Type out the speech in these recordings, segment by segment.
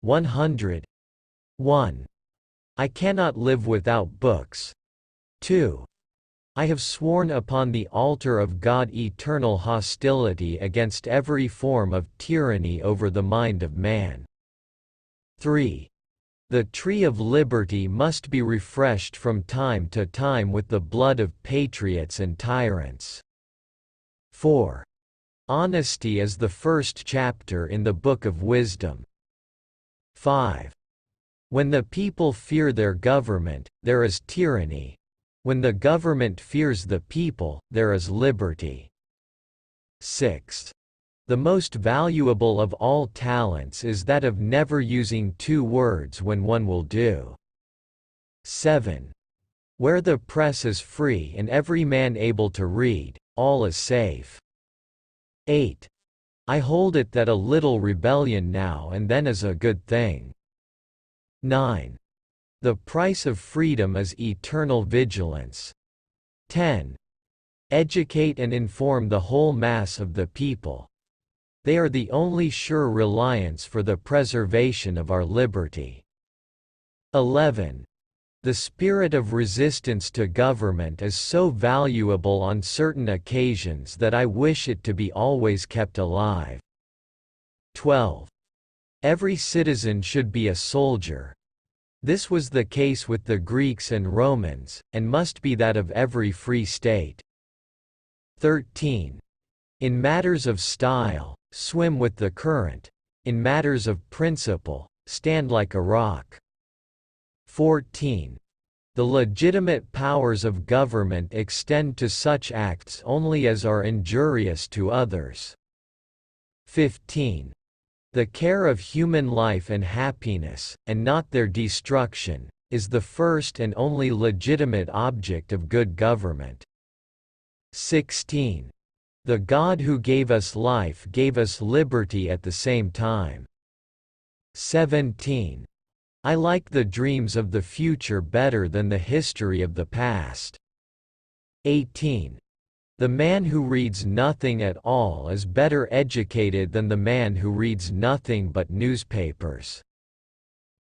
100. 1. I cannot live without books. 2. I have sworn upon the altar of God eternal hostility against every form of tyranny over the mind of man. 3. The tree of liberty must be refreshed from time to time with the blood of patriots and tyrants. 4. Honesty is the first chapter in the Book of Wisdom. 5. When the people fear their government, there is tyranny. When the government fears the people, there is liberty. 6. The most valuable of all talents is that of never using two words when one will do. 7. Where the press is free and every man able to read, all is safe. 8. I hold it that a little rebellion now and then is a good thing. 9. The price of freedom is eternal vigilance. 10. Educate and inform the whole mass of the people. They are the only sure reliance for the preservation of our liberty. 11. The spirit of resistance to government is so valuable on certain occasions that I wish it to be always kept alive. 12. Every citizen should be a soldier. This was the case with the Greeks and Romans, and must be that of every free state. 13. In matters of style, swim with the current. In matters of principle, stand like a rock. 14. The legitimate powers of government extend to such acts only as are injurious to others. 15. The care of human life and happiness, and not their destruction, is the first and only legitimate object of good government. 16. The God who gave us life gave us liberty at the same time. 17. I like the dreams of the future better than the history of the past. 18. The man who reads nothing at all is better educated than the man who reads nothing but newspapers.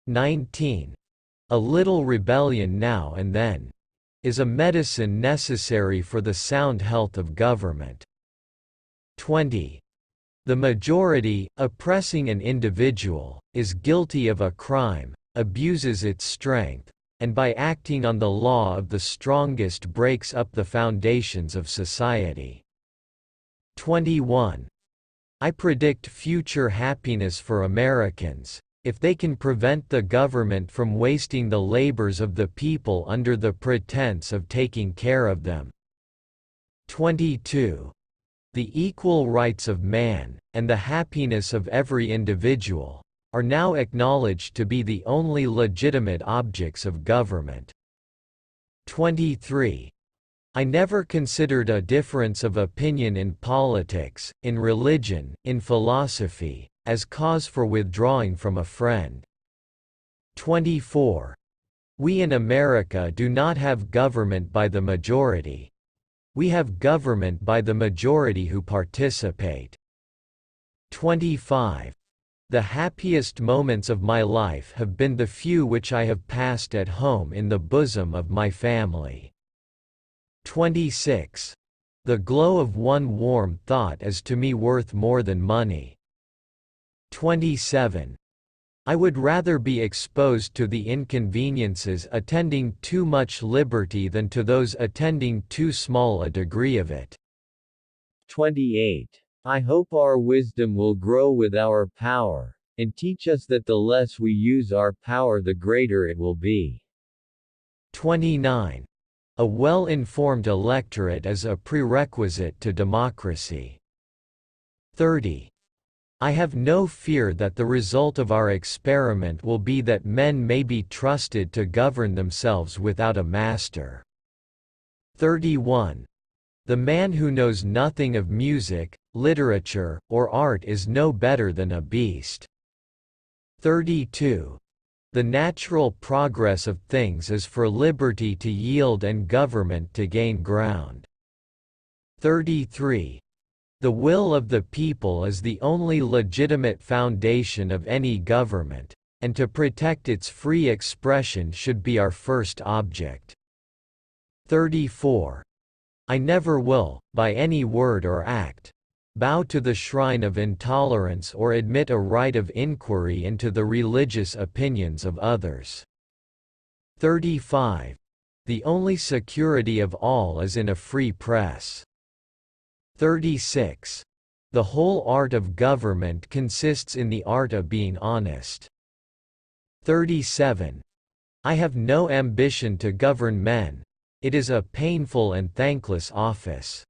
19. A little rebellion now and then is a medicine necessary for the sound health of government. 20. The majority, oppressing an individual, is guilty of a crime, abuses its strength, and by acting on the law of the strongest breaks up the foundations of society. 21. I predict future happiness for Americans, if they can prevent the government from wasting the labors of the people under the pretense of taking care of them. 22. The equal rights of man, and the happiness of every individual, are now acknowledged to be the only legitimate objects of government. 23. I never considered a difference of opinion in politics, in religion, in philosophy, as cause for withdrawing from a friend. 24. We in America do not have government by the majority. We have government by the majority who participate. 25. The happiest moments of my life have been the few which I have passed at home in the bosom of my family. 26. The glow of one warm thought is to me worth more than money. 27. I would rather be exposed to the inconveniences attending too much liberty than to those attending too small a degree of it. 28. I hope our wisdom will grow with our power, and teach us that the less we use our power the greater it will be. 29. A well-informed electorate is a prerequisite to democracy. 30. I have no fear that the result of our experiment will be that men may be trusted to govern themselves without a master. 31. The man who knows nothing of music, literature, or art is no better than a beast. 32. The natural progress of things is for liberty to yield and government to gain ground. 33. The will of the people is the only legitimate foundation of any government, and to protect its free expression should be our first object. 34. I never will, by any word or act, bow to the shrine of intolerance or admit a right of inquiry into the religious opinions of others. 35. The only security of all is in a free press. 36. The whole art of government consists in the art of being honest. 37. I have no ambition to govern men. It is a painful and thankless office.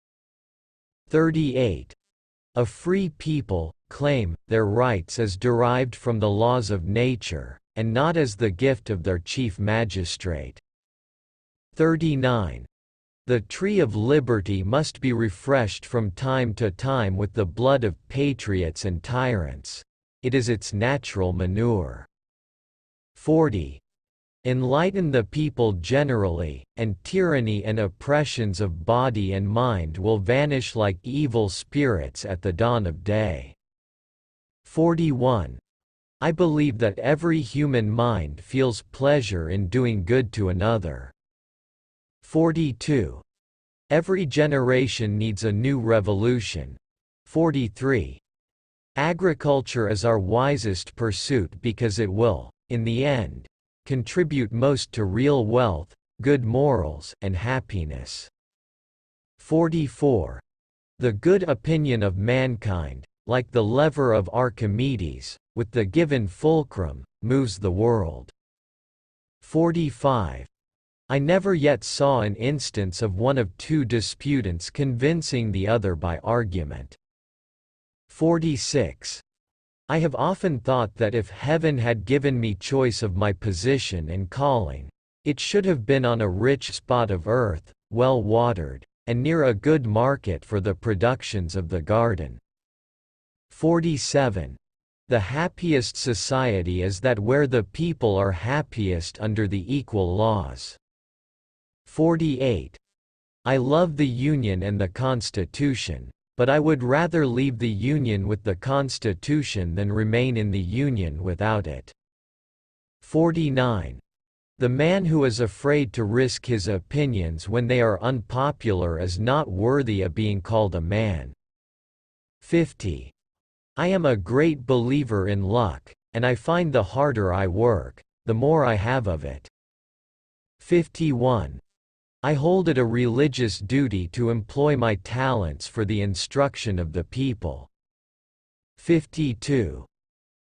38. A free people claim their rights as derived from the laws of nature, and not as the gift of their chief magistrate. 39. The tree of liberty must be refreshed from time to time with the blood of patriots and tyrants. It is its natural manure. 40. Enlighten the people generally, and tyranny and oppressions of body and mind will vanish like evil spirits at the dawn of day. 41. I believe that every human mind feels pleasure in doing good to another. 42. Every generation needs a new revolution. 43. Agriculture is our wisest pursuit because it will, in the end, contribute most to real wealth, good morals, and happiness. 44. The good opinion of mankind, like the lever of Archimedes, with the given fulcrum, moves the world. 45. I never yet saw an instance of one of two disputants convincing the other by argument. 46. I have often thought that if heaven had given me choice of my position and calling, it should have been on a rich spot of earth, well watered, and near a good market for the productions of the garden. 47. The happiest society is that where the people are happiest under the equal laws. 48. I love the Union and the Constitution, but I would rather leave the Union with the Constitution than remain in the Union without it. 49. The man who is afraid to risk his opinions when they are unpopular is not worthy of being called a man. 50. I am a great believer in luck, and I find the harder I work, the more I have of it. 51. I hold it a religious duty to employ my talents for the instruction of the people. 52.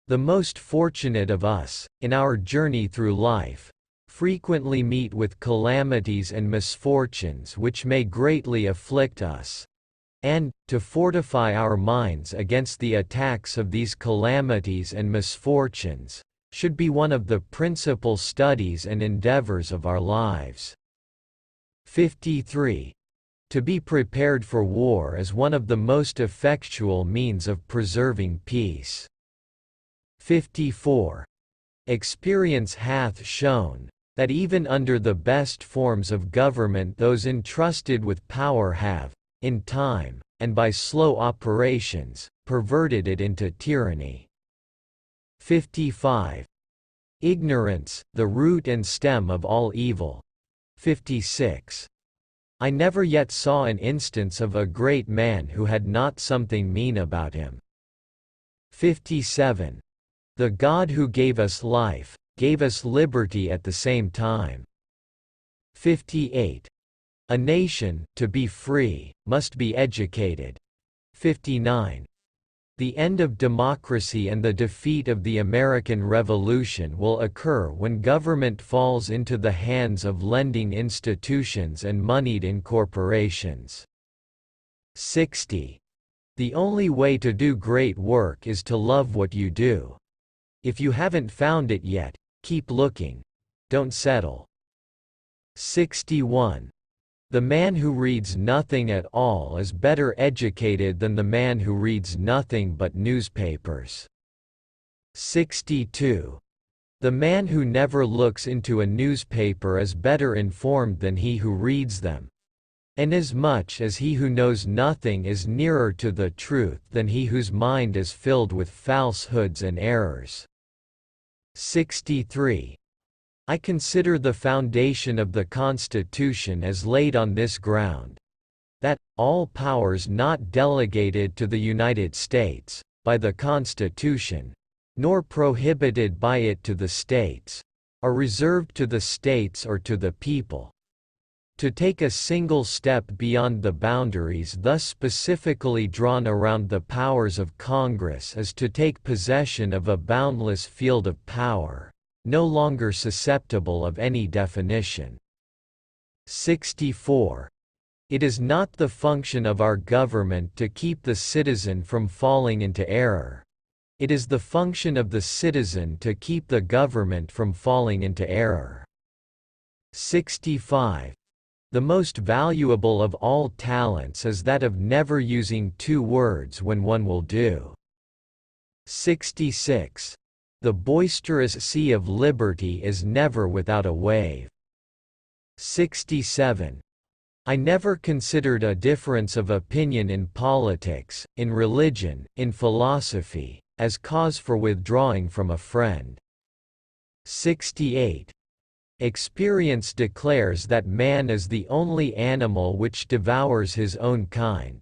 The most fortunate of us, in our journey through life, frequently meet with calamities and misfortunes which may greatly afflict us, and, to fortify our minds against the attacks of these calamities and misfortunes, should be one of the principal studies and endeavors of our lives. 53. To be prepared for war is one of the most effectual means of preserving peace. 54. Experience hath shown, that even under the best forms of government those entrusted with power have, in time, and by slow operations, perverted it into tyranny. 55. Ignorance, the root and stem of all evil. 56. I never yet saw an instance of a great man who had not something mean about him. 57. The God who gave us life, gave us liberty at the same time. 58. A nation, to be free, must be educated. 59. The end of democracy and the defeat of the American Revolution will occur when government falls into the hands of lending institutions and moneyed incorporations. 60. The only way to do great work is to love what you do. If you haven't found it yet, keep looking. Don't settle. 61. The man who reads nothing at all is better educated than the man who reads nothing but newspapers. 62. The man who never looks into a newspaper is better informed than he who reads them, inasmuch as he who knows nothing is nearer to the truth than he whose mind is filled with falsehoods and errors. 63. I consider the foundation of the Constitution as laid on this ground, that, all powers not delegated to the United States, by the Constitution, nor prohibited by it to the States, are reserved to the States or to the people. To take a single step beyond the boundaries thus specifically drawn around the powers of Congress is to take possession of a boundless field of power, no longer susceptible of any definition. 64. It is not the function of our government to keep the citizen from falling into error. It is the function of the citizen to keep the government from falling into error. 65. The most valuable of all talents is that of never using two words when one will do. 66. The boisterous sea of liberty is never without a wave. 67. I never considered a difference of opinion in politics, in religion, in philosophy, as cause for withdrawing from a friend. 68. Experience declares that man is the only animal which devours his own kind.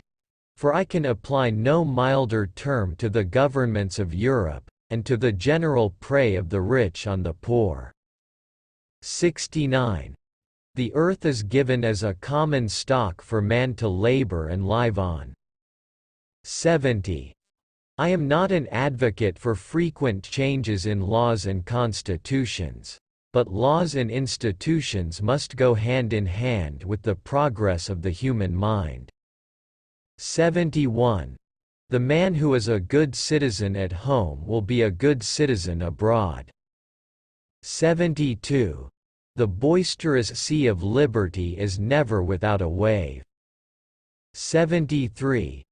For I can apply no milder term to the governments of Europe, and to the general prey of the rich on the poor. 69. The earth is given as a common stock for man to labor and live on. 70. I am not an advocate for frequent changes in laws and constitutions. But laws and institutions must go hand in hand with the progress of the human mind. 71. The man who is a good citizen at home will be a good citizen abroad. 72. The boisterous sea of liberty is never without a wave. 73.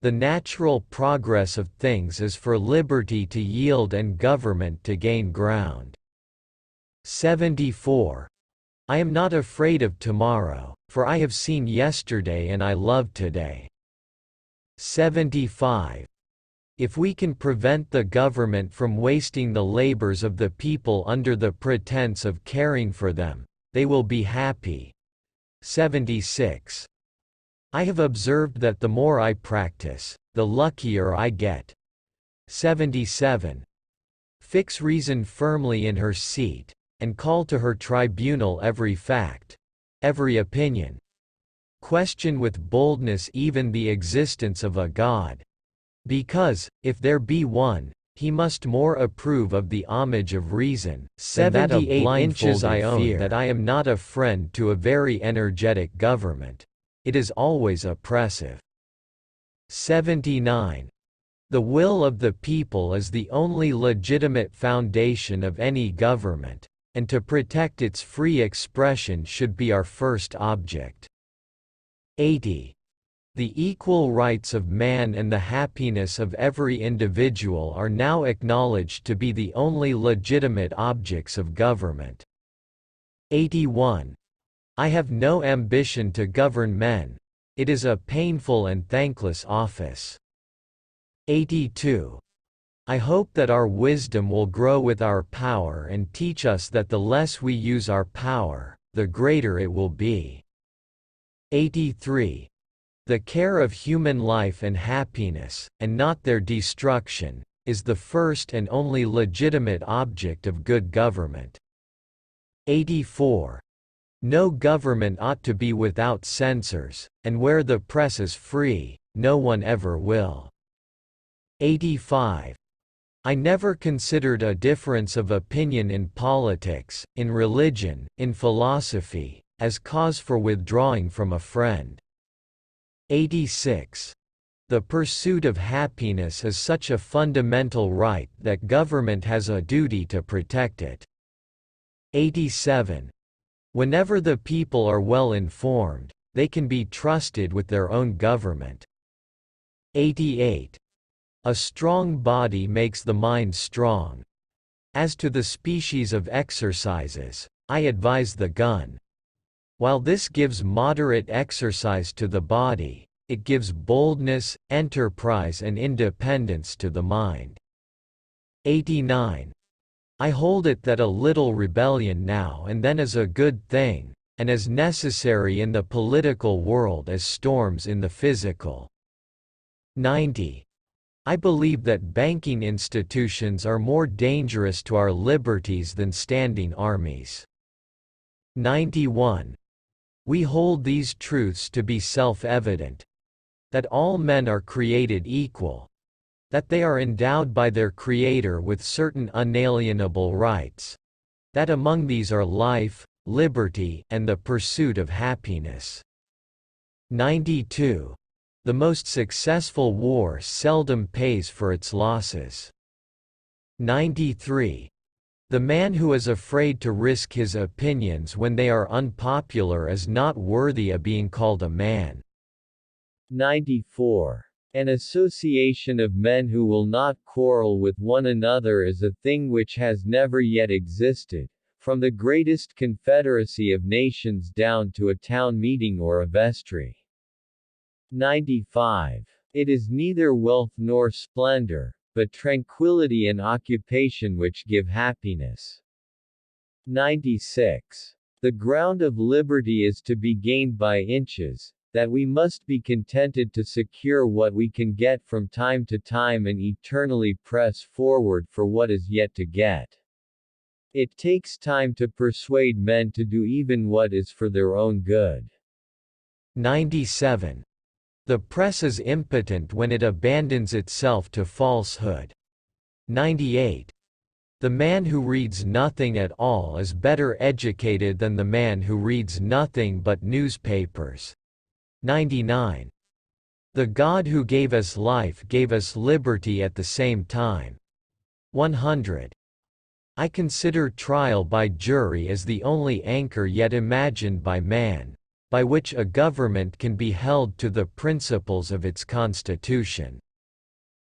The natural progress of things is for liberty to yield and government to gain ground. 74. I am not afraid of tomorrow, for I have seen yesterday and I love today. 75. If we can prevent the government from wasting the labors of the people under the pretense of caring for them, they will be happy. 76. I have observed that the more I practice, the luckier I get. 77. Fix reason firmly in her seat, and call to her tribunal every fact, every opinion. Question with boldness even the existence of a God. Because, if there be one, he must more approve of the homage of reason, 78 inches I own that I am not a friend to a very energetic government. It is always oppressive. 79. The will of the people is the only legitimate foundation of any government, and to protect its free expression should be our first object. 80. The equal rights of man and the happiness of every individual are now acknowledged to be the only legitimate objects of government. 81. I have no ambition to govern men. It is a painful and thankless office. 82. I hope that our wisdom will grow with our power and teach us that the less we use our power, the greater it will be. 83. The care of human life and happiness, and not their destruction, is the first and only legitimate object of good government. 84. No government ought to be without censors, and where the press is free, no one ever will. 85. I never considered a difference of opinion in politics, in religion, in philosophy, as cause for withdrawing from a friend. 86. The pursuit of happiness is such a fundamental right that government has a duty to protect it. 87. Whenever the people are well informed, they can be trusted with their own government. 88. A strong body makes the mind strong. As to the species of exercises, I advise the gun. While this gives moderate exercise to the body, it gives boldness, enterprise and independence to the mind. 89. I hold it that a little rebellion now and then is a good thing, and as necessary in the political world as storms in the physical. 90. I believe that banking institutions are more dangerous to our liberties than standing armies. 91. We hold these truths to be self-evident: that all men are created equal, that they are endowed by their Creator with certain unalienable rights, that among these are life, liberty, and the pursuit of happiness. 92. The most successful war seldom pays for its losses. 93. The man who is afraid to risk his opinions when they are unpopular is not worthy of being called a man. 94. An association of men who will not quarrel with one another is a thing which has never yet existed, from the greatest confederacy of nations down to a town meeting or a vestry. 95. It is neither wealth nor splendor, but tranquility and occupation which give happiness. 96. The ground of liberty is to be gained by inches, that we must be contented to secure what we can get from time to time and eternally press forward for what is yet to get. It takes time to persuade men to do even what is for their own good. 97. The press is impotent when it abandons itself to falsehood. 98. The man who reads nothing at all is better educated than the man who reads nothing but newspapers. 99. The God who gave us life gave us liberty at the same time. 100. I consider trial by jury as the only anchor yet imagined by man, by which a government can be held to the principles of its constitution.